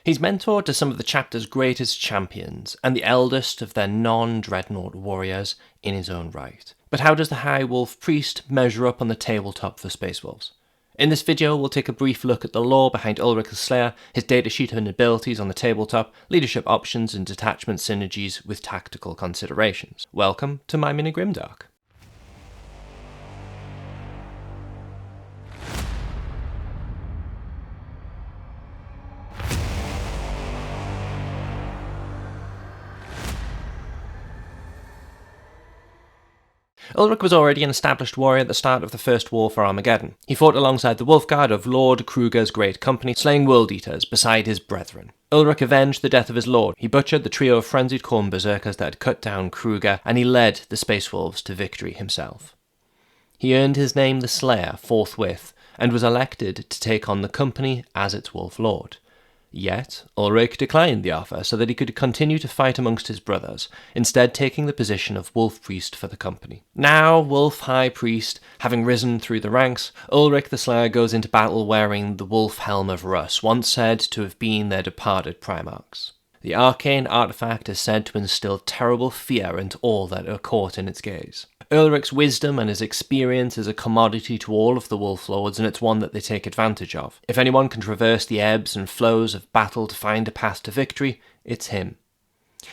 He's mentor to some of the chapter's greatest champions, and the eldest of their non-dreadnought warriors in his own right. But how does the High Wolf Priest measure up on the tabletop for Space Wolves? In this video, we'll take a brief look at the lore behind Ulrik the Slayer, his datasheet and abilities on the tabletop, leadership options and detachment synergies with tactical considerations. Welcome to my mini Grimdark. Ulrik was already an established warrior at the start of the First War for Armageddon. He fought alongside the Wolfguard of Lord Kruger's great company, slaying World Eaters beside his brethren. Ulrik avenged the death of his lord. He butchered the trio of frenzied corn berserkers that had cut down Kruger, and he led the Space Wolves to victory himself. He earned his name the Slayer forthwith, and was elected to take on the company as its Wolf Lord. Yet, Ulrik declined the offer so that he could continue to fight amongst his brothers, instead taking the position of Wolf Priest for the company. Now, Wolf High Priest, having risen through the ranks, Ulrik the Slayer goes into battle wearing the Wolf Helm of Russ, once said to have been their departed Primarchs. The arcane artifact is said to instill terrible fear into all that are caught in its gaze. Ulrik's wisdom and his experience is a commodity to all of the Wolf Lords, and it's one that they take advantage of. If anyone can traverse the ebbs and flows of battle to find a path to victory, it's him.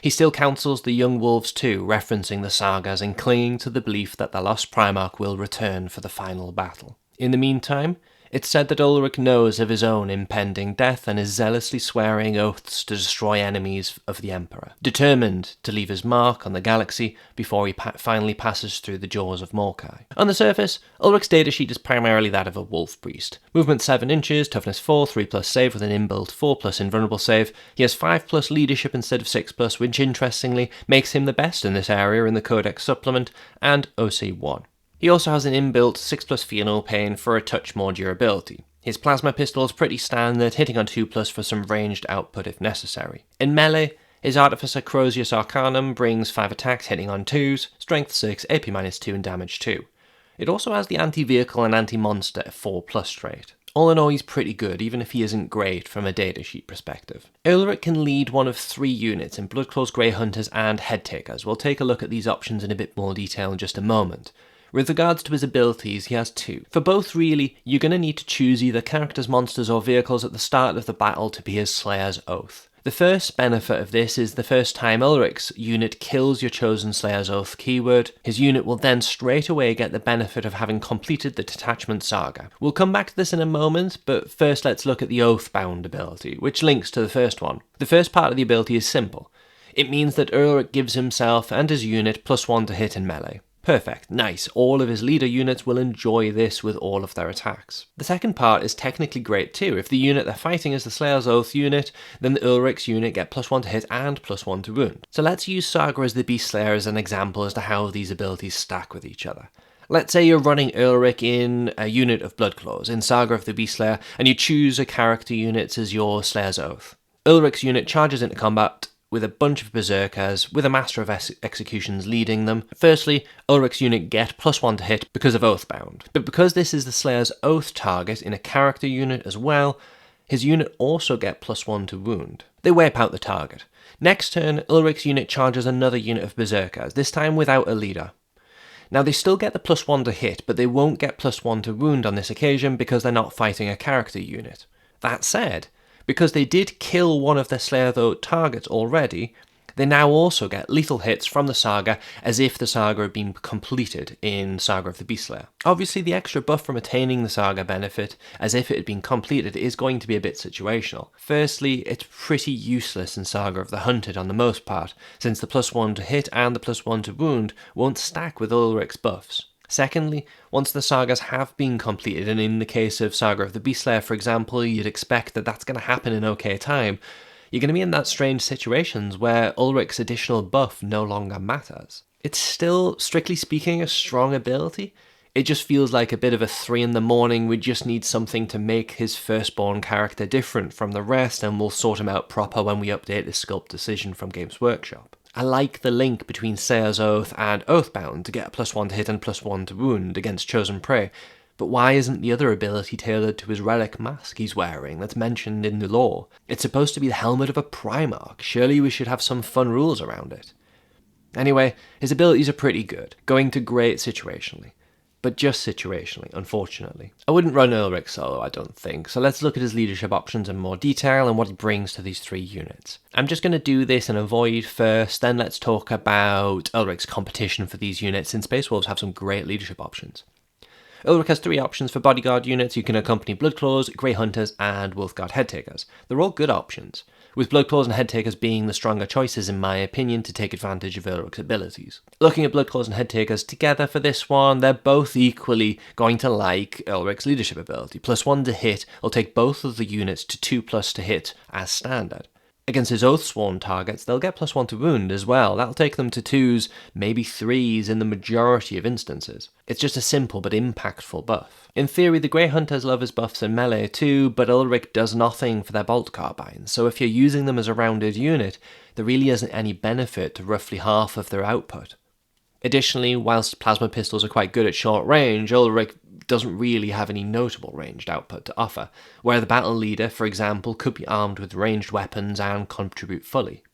He still counsels the young wolves too, referencing the sagas and clinging to the belief that the lost Primarch will return for the final battle. In the meantime, it's said that Ulrik knows of his own impending death and is zealously swearing oaths to destroy enemies of the Emperor, determined to leave his mark on the galaxy before he finally passes through the jaws of Morkai. On the surface, Ulrik's datasheet is primarily that of a Wolf Priest. Movement 7 inches, toughness 4, 3+ save with an inbuilt 4+ invulnerable save. He has 5+ leadership instead of 6+, which interestingly makes him the best in this area in the Codex supplement, and OC1. He also has an inbuilt 6+ Pheno Pain for a touch more durability. His plasma pistol is pretty standard, hitting on 2+ for some ranged output if necessary. In melee, his Artificer Crozius Arcanum brings 5 attacks hitting on 2s, strength 6, AP -2 and damage 2. It also has the anti-vehicle and anti-monster 4+ trait. All in all, he's pretty good, even if he isn't great from a datasheet perspective. Ulrik can lead one of 3 units in Bloodclaw's Grey Hunters and Headtakers. We'll take a look at these options in a bit more detail in just a moment. With regards to his abilities, he has 2. For both really, you're going to need to choose either characters, monsters or vehicles at the start of the battle to be his Slayer's Oath. The first benefit of this is the first time Ulrik's unit kills your chosen Slayer's Oath keyword, his unit will then straight away get the benefit of having completed the Detachment saga. We'll come back to this in a moment, but first let's look at the Oathbound ability, which links to the first one. The first part of the ability is simple. It means that Ulrik gives himself and his unit +1 to hit in melee. Perfect, nice, all of his leader units will enjoy this with all of their attacks. The second part is technically great too. If the unit they're fighting is the Slayer's Oath unit, then the Ulrik's unit get +1 to hit and +1 to wound. So let's use Saga as the Beast Slayer as an example as to how these abilities stack with each other. Let's say you're running Ulrik in a unit of Bloodclaws in Saga of the Beast Slayer, and you choose a character unit as your Slayer's Oath. Ulrik's unit charges into combat with a bunch of berserkers, with a Master of Executions leading them. Firstly, Ulrik's unit get +1 to hit because of Oathbound. But because this is the Slayer's Oath target in a character unit as well, his unit also get +1 to wound. They wipe out the target. Next turn, Ulrik's unit charges another unit of berserkers, this time without a leader. Now they still get the +1 to hit, but they won't get +1 to wound on this occasion because they're not fighting a character unit. That said, because they did kill one of their Slayer's Oath targets already, they now also get lethal hits from the saga as if the saga had been completed in Saga of the Beast Slayer. Obviously, the extra buff from attaining the saga benefit as if it had been completed is going to be a bit situational. Firstly, it's pretty useless in Saga of the Hunted on the most part, since the +1 to hit and the +1 to wound won't stack with Ulrik's buffs. Secondly, once the sagas have been completed, and in the case of Saga of the Beast Slayer, for example, you'd expect that that's going to happen in okay time, you're going to be in that strange situations where Ulrik's additional buff no longer matters. It's still, strictly speaking, a strong ability. It just feels like a bit of a 3 in the morning, we just need something to make his firstborn character different from the rest, and we'll sort him out proper when we update the sculpt decision from Games Workshop. I like the link between Slayer's Oath and Oathbound to get a +1 to hit and +1 to wound against chosen prey, But why isn't the other ability tailored to his relic mask he's wearing that's mentioned in the lore? It's supposed to be the helmet of a Primarch. Surely we should have some fun rules around it. Anyway, his abilities are pretty good, going to great situationally. But just situationally, unfortunately. I wouldn't run Ulrik solo, I don't think, so let's look at his leadership options in more detail and what he brings to these 3 units. I'm just going to do this in a void first, then let's talk about Ulrik's competition for these units, since Space Wolves have some great leadership options. Ulrik has 3 options for bodyguard units. You can accompany Bloodclaws, Grey Hunters, and Wolfguard Headtakers. They're all good options, with Bloodclaws and Headtakers being the stronger choices in my opinion to take advantage of Ulrik's abilities. Looking at Bloodclaws and Headtakers together for this one, they're both equally going to like Ulrik's leadership ability. +1 to hit will take both of the units to 2+ to hit as standard. Against his Oathsworn targets, they'll get +1 to wound as well. That'll take them to 2s, maybe 3s in the majority of instances. It's just a simple but impactful buff. In theory, the Grey Hunters love his buffs in melee too, but Ulrik does nothing for their bolt carbines, so if you're using them as a rounded unit, there really isn't any benefit to roughly half of their output. Additionally, whilst plasma pistols are quite good at short range, Ulrik doesn't really have any notable ranged output to offer, where the battle leader, for example, could be armed with ranged weapons and contribute fully.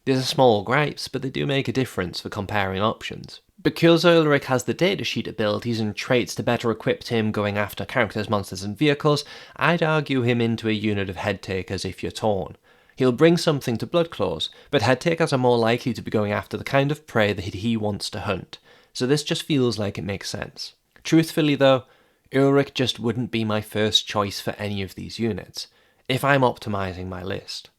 These are small gripes, but they do make a difference for comparing options. Because Ulrik has the datasheet abilities and traits to better equip him going after characters, monsters and vehicles, I'd argue him into a unit of Headtakers if you're torn. He'll bring something to Bloodclaws, but Headtakers are more likely to be going after the kind of prey that he wants to hunt, so this just feels like it makes sense. Truthfully though, Ulrik just wouldn't be my first choice for any of these units, if I'm optimising my list.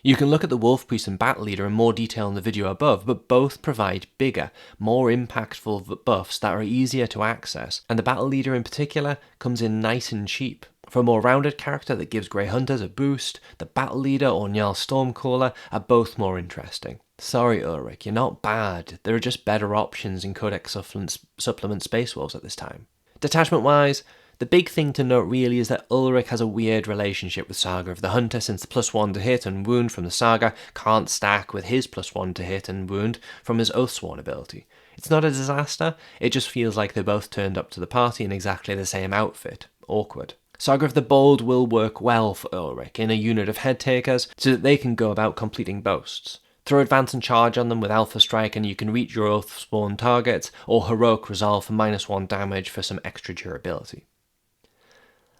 You can look at the Wolf Priest and Battle Leader in more detail in the video above, but both provide bigger, more impactful buffs that are easier to access, and the Battle Leader in particular comes in nice and cheap. For a more rounded character that gives Grey Hunters a boost, the Battle Leader or Njal Stormcaller are both more interesting. Sorry Ulrik, you're not bad, there are just better options in Codex Supplement Space Wolves at this time. Detachment wise, the big thing to note really is that Ulrik has a weird relationship with Saga of the Hunter, since the +1 to hit and wound from the Saga can't stack with his +1 to hit and wound from his Oathsworn ability. It's not a disaster, it just feels like they both turned up to the party in exactly the same outfit. Awkward. Saga of the Bold will work well for Ulrik in a unit of Headtakers so that they can go about completing boasts. Throw Advance and Charge on them with Alpha Strike and you can reach your Oathsworn targets, or Heroic Resolve for -1 damage for some extra durability.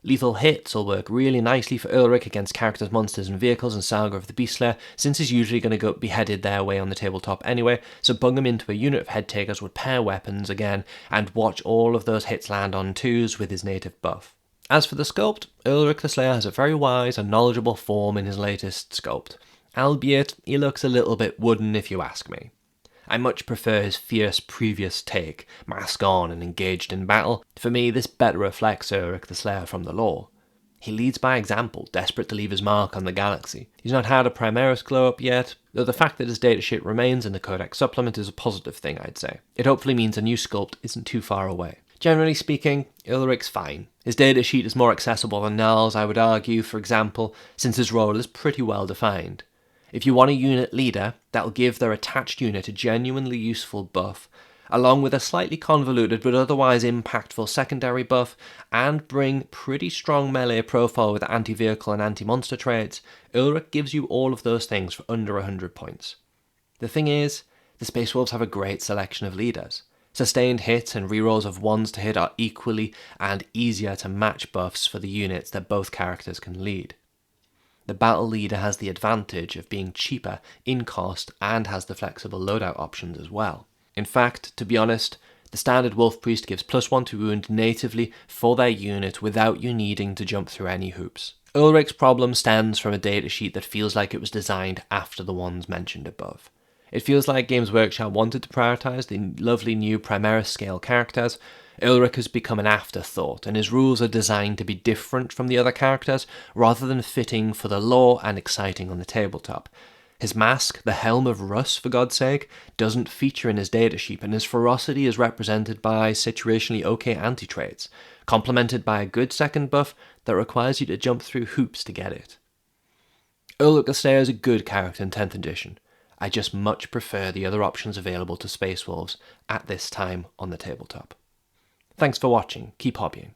Lethal Hits will work really nicely for Ulrik against characters, monsters and vehicles in Saga of the Beastslayer, since he's usually going to be headed their way on the tabletop anyway, so bung him into a unit of Headtakers with pair weapons again, and watch all of those hits land on 2s with his native buff. As for the sculpt, Ulrik the Slayer has a very wise and knowledgeable form in his latest sculpt, albeit he looks a little bit wooden if you ask me. I much prefer his fierce previous take, mask on and engaged in battle. For me, this better reflects Ulrik the Slayer from the lore. He leads by example, desperate to leave his mark on the galaxy. He's not had a Primaris glow up yet, though the fact that his datasheet remains in the Codex Supplement is a positive thing, I'd say. It hopefully means a new sculpt isn't too far away. Generally speaking, Ulrik's fine. His datasheet is more accessible than Njal's, I would argue, for example, since his role is pretty well defined. If you want a unit leader, that'll give their attached unit a genuinely useful buff, along with a slightly convoluted but otherwise impactful secondary buff, and bring pretty strong melee profile with anti-vehicle and anti-monster traits, Ulrik gives you all of those things for under 100 points. The thing is, the Space Wolves have a great selection of leaders. Sustained hits and rerolls of 1s to hit are equally and easier to match buffs for the units that both characters can lead. The Battle Leader has the advantage of being cheaper in cost and has the flexible loadout options as well. In fact, to be honest, the standard Wolf Priest gives +1 to wound natively for their unit without you needing to jump through any hoops. Ulrik's problem stems from a datasheet that feels like it was designed after the ones mentioned above. It feels like Games Workshop wanted to prioritise the lovely new Primaris scale characters. Ulrik has become an afterthought, and his rules are designed to be different from the other characters, rather than fitting for the lore and exciting on the tabletop. His mask, the Helm of Russ for God's sake, doesn't feature in his datasheet, and his ferocity is represented by situationally okay anti-traits, complemented by a good second buff that requires you to jump through hoops to get it. Ulrik the Slayer is a good character in 10th edition. I just much prefer the other options available to Space Wolves at this time on the tabletop. Thanks for watching, keep hobbying.